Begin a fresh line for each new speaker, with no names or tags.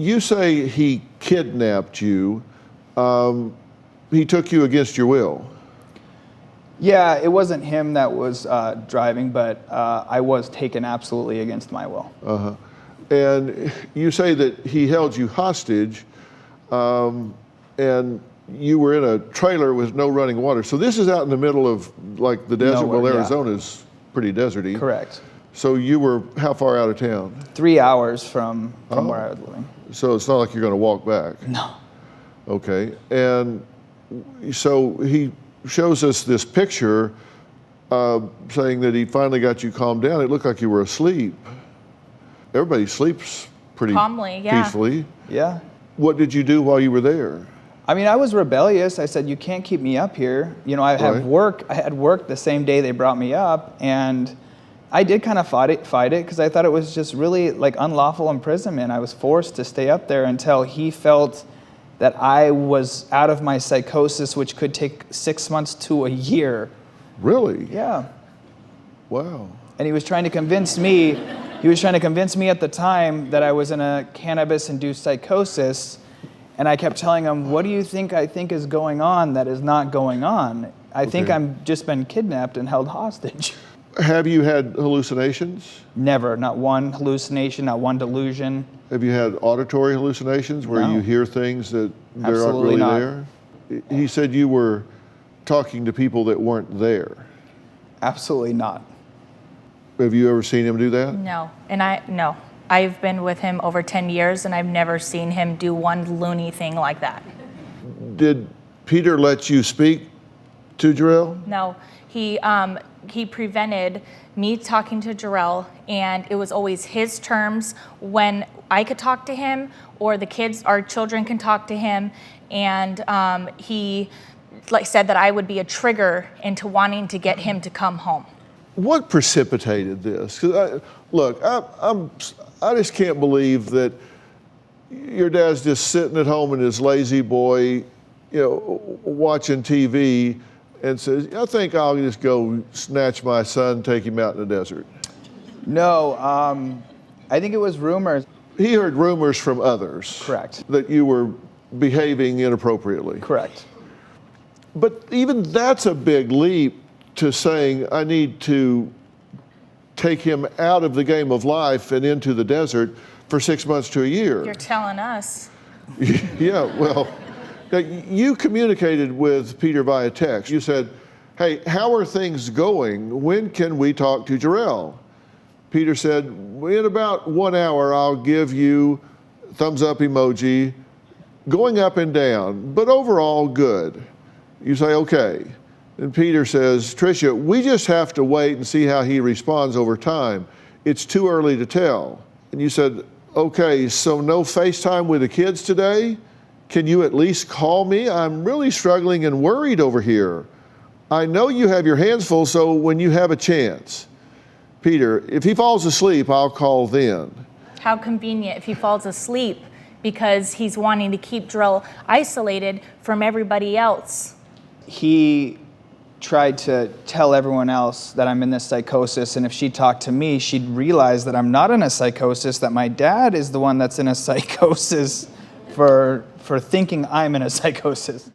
you say he kidnapped you. He took you against your will.
Yeah, it wasn't him that was driving, but I was taken absolutely against my will.
Uh-huh. And you say that he held you hostage, and you were in a trailer with no running water. So this is out in the middle of like the desert.
Nowhere,
well,
yeah.
Arizona's pretty deserty.
Correct.
So you were how far out of town?
3 hours from where I was living.
So it's not like you're going to walk back.
No.
Okay. And so he shows us this picture saying that he finally got you calmed down. It looked like you were asleep. Everybody sleeps pretty
calmly, yeah.
peacefully.
Yeah.
What did you do while you were there?
I mean, I was rebellious. I said, you can't keep me up here. You know, I had work the same day they brought me up, and I did kind of fight it because I thought it was just really like unlawful imprisonment. I was forced to stay up there until he felt that I was out of my psychosis, which could take 6 months to a year.
Really?
Yeah.
Wow.
And he was trying to convince me at the time that I was in a cannabis-induced psychosis, and I kept telling him, what do you think I think is going on that is not going on? I think I'm just been kidnapped and held hostage.
Have you had hallucinations?
Never, not one hallucination, not one delusion.
Have you had auditory hallucinations where you hear things that there aren't really there? He said you were talking to people that weren't there.
Absolutely not.
Have you ever seen him do that?
No, no. I've been with him over 10 years, and I've never seen him do one loony thing like that.
Did Peter let you speak to Jarrell?
No, he prevented me talking to Jarrell, and it was always his terms when I could talk to him, or our children can talk to him, and he said that I would be a trigger into wanting to get him to come home.
What precipitated this? 'Cause I just can't believe that your dad's just sitting at home in his lazy boy, watching TV, and says, I think I'll just go snatch my son, take him out in the desert.
No, I think it was rumors.
He heard rumors from others.
Correct.
That you were behaving inappropriately.
Correct.
But even that's a big leap to saying, I need to take him out of the game of life and into the desert for 6 months to a year.
You're telling us.
Yeah, well, now, you communicated with Peter via text. You said, hey, how are things going? When can we talk to Jarrell? Peter said, in about 1 hour, I'll give you thumbs up emoji, going up and down, but overall good. You say, okay. And Peter says, Tricia, we just have to wait and see how he responds over time. It's too early to tell. And you said, okay, so no FaceTime with the kids today? Can you at least call me? I'm really struggling and worried over here. I know you have your hands full, so when you have a chance. Peter, if he falls asleep, I'll call then.
How convenient if he falls asleep because he's wanting to keep Jarrell isolated from everybody else.
He tried to tell everyone else that I'm in this psychosis, and if she talked to me, she'd realize that I'm not in a psychosis, that my dad is the one that's in a psychosis for thinking I'm in a psychosis.